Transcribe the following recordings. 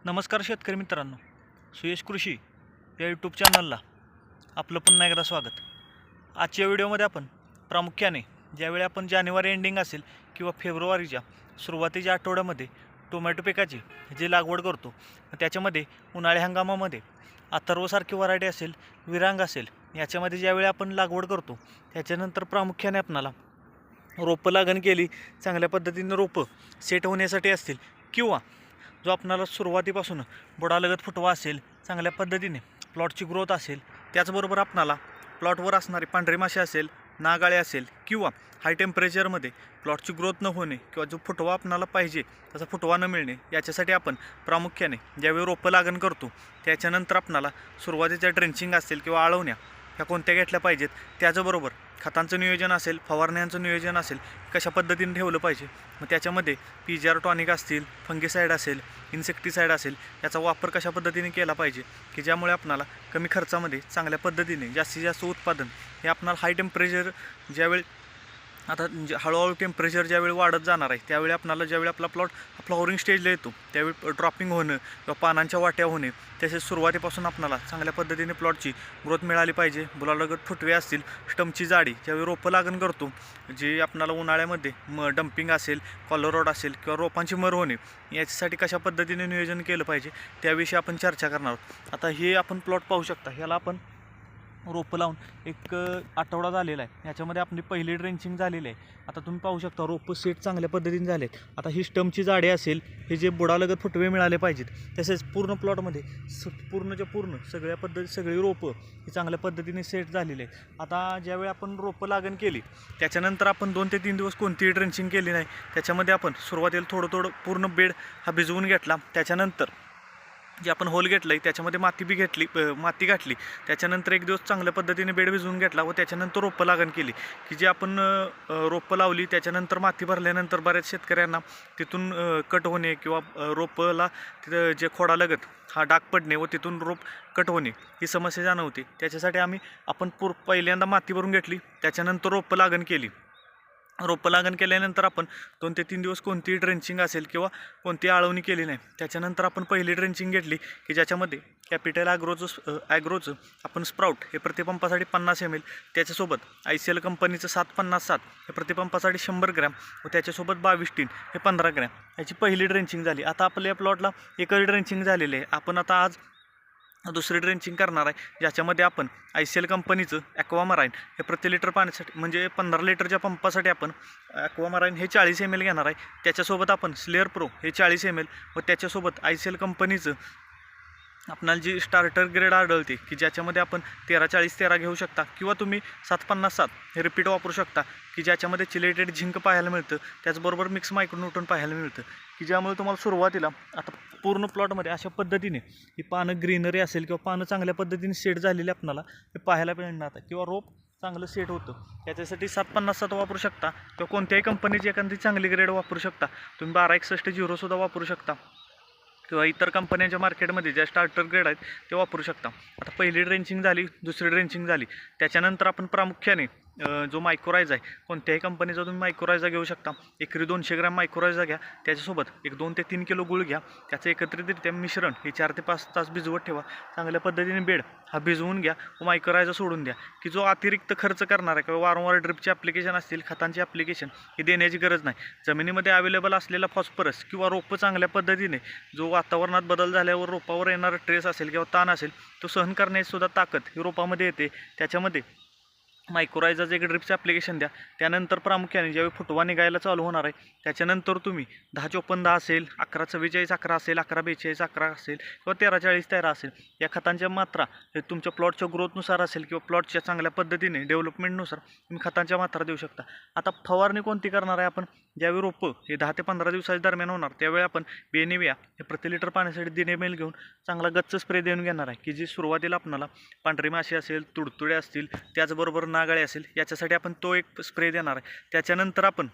नमस्कार शेतकरी मित्रांनो, सुयश कृषी या यूट्यूब चॅनलला आपलं पुन्हा एकदा स्वागत. आजच्या व्हिडिओमध्ये आपण प्रामुख्याने ज्यावेळी आपण जानेवारी एंडिंग असेल किंवा फेब्रुवारीच्या सुरुवातीच्या आठवड्यामध्ये टोमॅटो पिकाची जी लागवड करतो, त्याच्यामध्ये उन्हाळी हंगामामध्ये अथर्वसारखी व्हरायटी असेल, विरांग असेल, याच्यामध्ये ज्यावेळी आपण लागवड करतो त्याच्यानंतर प्रामुख्याने आपणाला रोपं लागण केली, चांगल्या पद्धतीने रोपं सेट होण्यासाठी असतील किंवा जो आपणाला सुरुवातीपासून बुडालगत फुटवा असेल, चांगल्या पद्धतीने प्लॉटची ग्रोथ असेल, त्याचबरोबर आपणाला प्लॉटवर असणारी पांढरी माशी असेल, नागाळे असेल किंवा हाय टेम्परेचरमध्ये प्लॉटची ग्रोथ न होणे किंवा जो फुटवा आपणाला पाहिजे तसा फुटवा न मिळणे, याच्यासाठी आपण प्रामुख्याने ज्यावेळी रोपं लागण करतो त्याच्यानंतर आपणाला सुरुवातीच्या ड्रेंचिंग असेल किंवा आळवण्या ह्या कोणत्या घेतल्या पाहिजेत, त्याचबरोबर खतांचं नियोजन असेल, फवारण्यांचं नियोजन असेल, कशा पद्धतीने ठेवलं पाहिजे. मग त्याच्यामध्ये PGR टॉनिक असतील, फंगिसाईड असेल, इन्सेक्टिसाईड असेल, याचा वापर कशा पद्धतीने केला पाहिजे की ज्यामुळे आपणाला कमी खर्चामध्ये चांगल्या पद्धतीने जास्तीत जास्त उत्पादन हे आपणाला हाय टेम्परेचर ज्यावेळी आता हळूहळू टेम्परेचर ज्यावेळी वाढत जाणार आहे त्यावेळी आपणाला ज्यावेळी आपला प्लॉट फ्लॉवरिंग स्टेजला येतो त्यावेळी ड्रॉपिंग होणं किंवा पानांच्या वाट्या होणे, तसेच सुरुवातीपासून आपणाला चांगल्या पद्धतीने प्लॉटची ग्रोथ मिळाली पाहिजे. बुडालगत फुटवे असतील, स्टमची जाडी ज्यावेळी रोपं लागण करतो, जे आपणाला उन्हाळ्यामध्ये डंपिंग असेल, कॉलरॉड असेल किंवा रोपांची मर होणे, याच्यासाठी कशा पद्धतीने नियोजन केलं पाहिजे त्याविषयी आपण चर्चा करणार आहोत. आता हे आपण प्लॉट पाहू शकता, ह्याला आपण रोपं लावून एक आठवडा झालेला आहे. याच्यामध्ये आपली पहिली ड्रेंचिंग झालेली आहे. आता तुम्ही पाहू शकता रोपं सेट चांगल्या पद्धतीने झाले आहेत. आता ही स्टमची जाडी असेल, हे जे बुडालगत फुटवे मिळाले पाहिजेत, तसेच पूर्ण प्लॉटमध्ये पूर्ण सगळी रोपं ही चांगल्या पद्धतीने सेट झालेली आहेत. आता ज्यावेळी आपण रोपं लागण केली त्याच्यानंतर आपण 2 ते 3 दिवस कोणतीही ड्रेंचिंग केली नाही. त्याच्यामध्ये आपण सुरुवातीला थोडं पूर्ण बेड हा भिजवून घेतला. त्याच्यानंतर जे आपण होल घेतलं आहे त्याच्यामध्ये माती घातली. त्याच्यानंतर 1 दिवस चांगल्या पद्धतीने बेड भिजवून घेतला व त्याच्यानंतर रोपं लागण केली. की जे आपण रोपं लावली त्याच्यानंतर माती भरल्यानंतर बऱ्याच शेतकऱ्यांना तिथून कट होणे किंवा रोपला तिथं जे खोडालगत हा डाग पडणे व तिथून रोप कट होणे ही समस्या जाणवते. त्याच्यासाठी आपण पहिल्यांदा माती भरून घेतली, त्याच्यानंतर रोपं लागण केली. रोपं लागण केल्यानंतर आपण 2 ते 3 दिवस कोणतीही ड्रेंचिंग असेल किंवा कोणतीही आळवणी केली नाही. त्याच्यानंतर आपण पहिली ड्रेंचिंग घेतली की ज्याच्यामध्ये कॅपिटल ॲग्रोचं आपण स्प्राउट हे प्रतिपंपासाठी 50 ml, त्याच्यासोबत ICL कंपनीचं 757 हे प्रतिपंपासाठी 100 ग्रॅम व त्याच्यासोबत 22 टीन हे 15 ग्रॅम याची पहिली ड्रेंचिंग झाली. आता आपल्या प्लॉटला एकच ड्रेंचिंग झालेली आहे. आपण आता आज दुसरी ड्रेंचिंग करणार आहे, ज्याच्यामध्ये आपण ICL कंपनीचं ॲक्वामराईन हे प्रति लिटर पाण्यासाठी म्हणजे 15 लिटरच्या पंपासाठी आपण ॲक्वामराईन हे 40 ml घेणार आहे. त्याच्यासोबत आपण स्लेअर प्रो हे 40 ml व त्याच्यासोबत ICL कंपनीचं आपणाला जी स्टार्टर ग्रेड आढळते की ज्याच्यामध्ये आपण 13-40-13 घेऊ शकता किंवा तुम्ही 757 हे रिपीट वापरू शकता की ज्याच्यामध्ये चिलेटेड झिंक पाहायला मिळतं, त्याचबरोबर मिक्स मायक्रोन्यूट्रॉन पाहायला मिळतं की ज्यामुळे तुम्हाला सुरुवातीला आता पूर्ण प्लॉटमध्ये अशा पद्धतीने ही पानं ग्रीनरी असेल किंवा पानं चांगल्या पद्धतीने सेट झालेली आपणाला हे पाहायला मिळणार किंवा रोप चांगलं सेट होतं. त्याच्यासाठी 757 वापरू शकता किंवा कोणत्याही कंपनीची एखादी चांगली ग्रेड वापरू शकता. तुम्ही 1261 सुद्धा वापरू शकता किंवा इतर कंपन्यांच्या मार्केटमध्ये ज्या स्टार्टर ग्रेड आहेत ते वापरू शकता. आता पहिली ड्रेंचिंग झाली, दुसरी ड्रेंचिंग झाली, त्याच्यानंतर आपण प्रामुख्याने जो मायक्रोरायझा आहे कोणत्याही कंपनीचा तुम्ही मायक्रोरायझा घेऊ शकता. एकरी 200 ग्रॅम मायक्रोरायझा घ्या, त्याच्यासोबत 2 ते 3 किलो गुळ घ्या, त्याचं एकत्रितरित्या मिश्रण हे 4 ते 5 तास भिजवत ठेवा. चांगल्या पद्धतीने बेड हा भिजवून घ्या व मायक्रोरायझा सोडून द्या की जो अतिरिक्त खर्च करणार आहे किंवा वारंवार ड्रिपचे ॲप्लिकेशन असतील, खतांचे ॲप्लिकेशन हे देण्याची गरज नाही. जमिनीमध्ये अवेलेबल असलेला फॉस्फरस किंवा रोपं चांगल्या पद्धतीने जो वातावरणात बदल झाल्यावर रोपावर येणारा ट्रेस असेल किंवा ताण असेल तो सहन करण्याची सुद्धा ताकद ही रोपामध्ये येते. त्याच्यामध्ये मायक्रोरायझाचं एक ड्रिपचं ॲप्लिकेशन द्या. त्यानंतर प्रामुख्याने ज्यावेळी फुटवा निघायला चालू होणार आहे त्याच्यानंतर तुम्ही 10-54-10 असेल, 11-44-11 असेल, 11-42-11 असेल किंवा 13-40-13 असेल या खतांच्या मात्रा हे तुमच्या प्लॉटच्या ग्रोथनुसार असेल किंवा प्लॉटच्या चांगल्या पद्धतीने डेव्हलपमेंटनुसार तुम्ही खतांच्या मात्रा देऊ शकता. आता फवारणी कोणती करणार आहे आपण, ज्यावेळी रोपं हे 10 ते 15 दिवसाच्या दरम्यान होणार त्यावेळी आपण बेनिविया हे प्रति लिटर पाण्यासाठी 3 ml घेऊन चांगला गच्च स्प्रे देऊन घेणार आहे की जी सुरुवातीला आपणाला पांढरी माशी असेल, तुडतुडे असतील, त्याचबरोबर नागाळे असेल याच्यासाठी आपण तो एक स्प्रे देणार आहे. त्याच्यानंतर आपण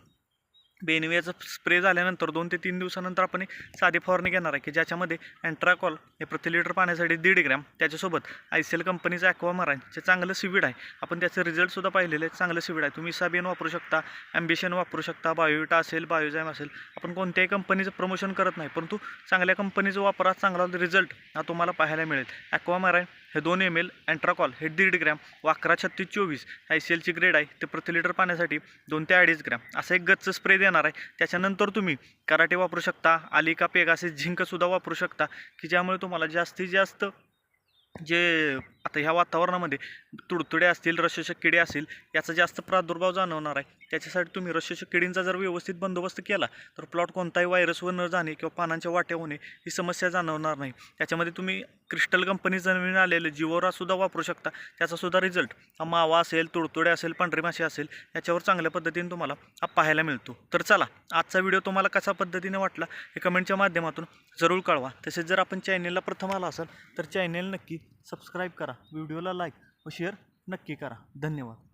बेनिवियाचा स्प्रे झाल्यानंतर 2 ते 3 दिवसानंतर आपण साधी फवारणी घेणार आहे की ज्याच्यामध्ये अँट्राकॉल हे प्रति लिटर पाण्यासाठी 1.5 ग्रॅम, त्याच्यासोबत ICL कंपनीचं ॲक्वामाराइन जे चांगलं सीवीड आहे, आपण त्याचे रिझल्टसुद्धा पाहिलेले आहेत, चांगलं सीवीड आहे. तुम्ही साबियन वापरू शकता, ॲम्बिशन वापरू शकता, बायोविटा असेल, बायोझाईम असेल. आपण कोणत्याही कंपनीचं प्रमोशन करत नाही, परंतु चांगल्या कंपनीचं वापरात चांगला रिझल्ट हा तुम्हाला पाहायला मिळेल. ॲक्वामाराइन हे 2 ml, अँट्राकॉल हे 1.5 ग्रॅम, वाकरा 3624 ICLची ग्रेड आहे, ते प्रति लिटर पाण्यासाठी 2 ते 2.5 ग्रॅम असं एक गच्च स्प्रे देणार आहे. त्याच्यानंतर तुम्ही कराटे वापरू शकता, आलिका पेगासिस झिंकसुद्धा वापरू शकता की ज्यामुळे तुम्हाला जास्तीत जास्त जे आता ह्या वातावरणामध्ये तुडतुडे असतील, रशेषक किडे असतील, याचा जास्त प्रादुर्भाव जाणवणार आहे. त्याच्यासाठी तुम्ही रशेषक किडींचा जर व्यवस्थित बंदोबस्त केला तर प्लॉट कोणताही व्हायरसवर न जाणे किंवा पानांच्या वाट्या होणे ही समस्या जाणवणार नाही. त्याच्यामध्ये तुम्ही क्रिस्टल कंपनीचं नवीन आलेलं जिओरासुद्धा वापरू शकता. त्याचासुद्धा रिझल्ट हा मावा असेल, तुडतुडे असेल, पांढरी माशी असेल याच्यावर चांगल्या पद्धतीने तुम्हाला हा पाहायला मिळतो. तर चला, आजचा व्हिडिओ तुम्हाला कशा पद्धतीने वाटला हे कमेंटच्या माध्यमातून जरूर कळवा. तसेच जर आपण चॅनेलला प्रथम आला असाल तर चॅनेल नक्की सबस्क्राईब करा, व्हिडिओला लाईक व शेअर नक्की करा. धन्यवाद.